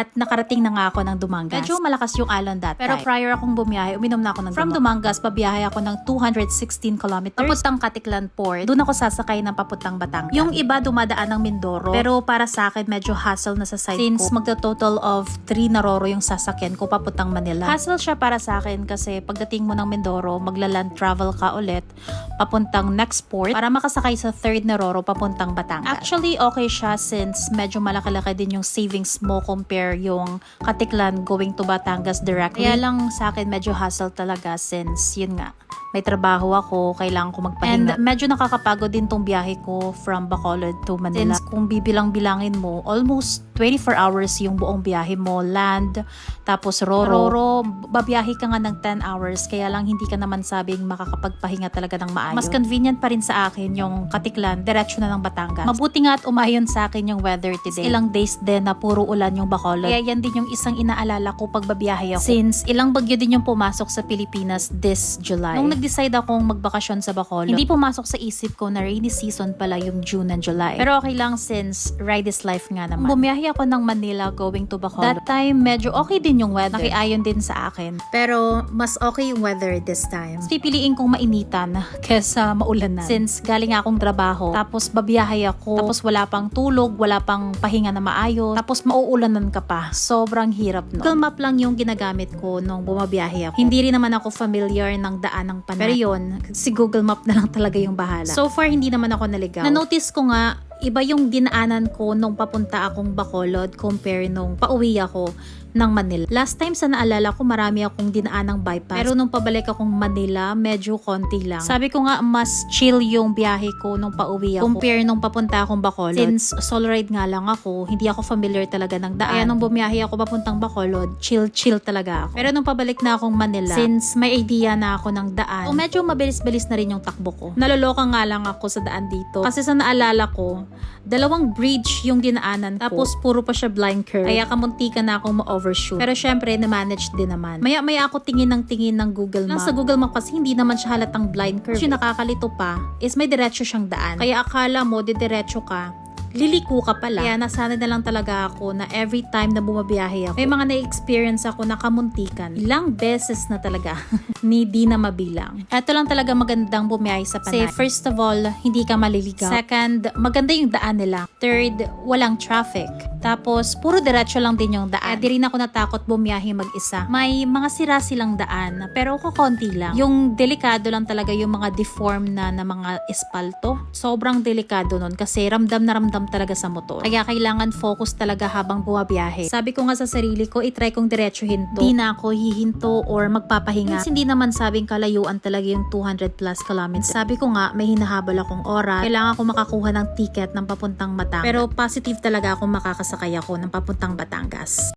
at nakarating na nga ako ng Dumangas. Medyo malakas yung alon that time. Pero prior akong bumiyahe, uminom na ako ng From Dumangas, babiyahe ako ng 216 kilometers. Papuntang Katiklan Port. Doon ako sasakay ng papuntang Batangas. Yung iba dumadaan ng Mindoro. Pero para sa akin, medyo hassle na sa side Since ko. Magta-total of 3 na roro yung sasakyan ko papuntang Manila. Hassle siya para sa akin kasi pagdating mo ng Mindoro, magla-land travel ka ulit papuntang next port para makasakay sa 3rd na roro papuntang Batangas. Actually, okay siya since medyo malaki-laki din yung savings mo compare yung Katiklan going to Batangas directly. Kaya lang sa akin medyo hassle talaga since yun nga, may trabaho ako, kailangan ko magpahinga. And medyo nakakapagod din tong biyahe ko from Bacolod to Manila. Since kung bibilang-bilangin mo, almost 24 hours yung buong biyahe mo, land, tapos roro, babiyahe ka nga ng 10 hours, kaya lang hindi ka naman sabing makakapagpahinga talaga ng maayos. Mas convenient pa rin sa akin yung Katiklan, diretso na ng Batangas. Mabuti nga at umayon sa akin yung weather today. Ilang days din na puro ulan yung Bacolod. Kaya yan din yung isang inaalala ko pag babiyahe ako. Since ilang bagyo din yung pumasok sa Pilipinas this July. Nung nag-decide akong magbakasyon sa Bacolod, hindi pumasok sa isip ko na rainy season pala yung June and July. Pero okay lang since ride is life nga naman. Bumiyahe ako ng Manila going to Bacolod. That time, medyo okay din yung weather. Nakiayon din sa akin. Pero mas okay yung weather this time. Pipiliin kong mainitan kesa maulanan. Since galing akong trabaho, tapos babiyahe ako, tapos wala pang tulog, wala pang pahinga na maayos, tapos mauulanan ka pa. Sobrang hirap no. Google Map lang yung ginagamit ko nung bumabiyahe ako. Hindi rin naman ako familiar ng daan ng Panay. Pero yun, si Google Map na lang talaga yung bahala. So far, hindi naman ako naligaw. Na-notice ko nga, iba yung dinaanan ko nung papunta akong Bacolod compare nung pauwi ako ng Manila. Last time sa naalala ko, marami akong dinaan ng bypass. Pero nung pabalik akong Manila, medyo konti lang. Sabi ko nga, mas chill yung biyahe ko nung pauwi ako compare nung papunta akong Bacolod. Since solo ride nga lang ako, hindi ako familiar talaga ng daan. Kaya nung bumiyahe ako papuntang Bacolod, chill talaga ako. Pero nung pabalik na akong Manila, since may idea na ako ng daan, medyo mabilis-bilis na rin yung takbo ko. Naloloka nga lang ako sa daan dito. Kasi sa naalala ko, 2 bridge yung dinaanan ko. Tapos puro pa siya blind curve. Kaya kamuntikan na akong ma-overshoot. Pero syempre, na-manage din naman. Maya-maya ako tingin ng Google Map. Lang sa Google Map kasi hindi naman siya halatang blind curve. Yung nakakalito pa is may diretso siyang daan. Kaya akala mo, diretso ka, liliko ka pala. Kaya nasanay na lang talaga ako na every time na bumabiyahe ako, may mga na-experience ako na kamuntikan. Ilang beses na talaga. Di na mabilang. Ito lang talaga magandang bumiyahe sa Panay. Kasi first of all, hindi ka maliligaw. Second, maganda yung daan nila. Third, walang traffic. Tapos, puro diretso lang din yung daan. Di rin ako natakot bumiyahe mag-isa. May mga sira silang daan, pero kukonti lang. Yung delikado lang talaga yung mga deform na mga espalto. Sobrang delikado nun kasi ramdam na ramdam talaga sa motor. Kaya kailangan focus talaga habang bumabiyahe. Sabi ko nga sa sarili ko, itry kong diretsuhin to. Di na ako hihinto or magpapahinga. Kasi hindi naman sabing kalayuan talaga yung 200 plus kilometers. Sabi ko nga, may hinahabol akong oras. Kailangan ko makakuha ng ticket ng papuntang Batangas. Pero positive talaga akong makakasakay ako ng papuntang Batangas.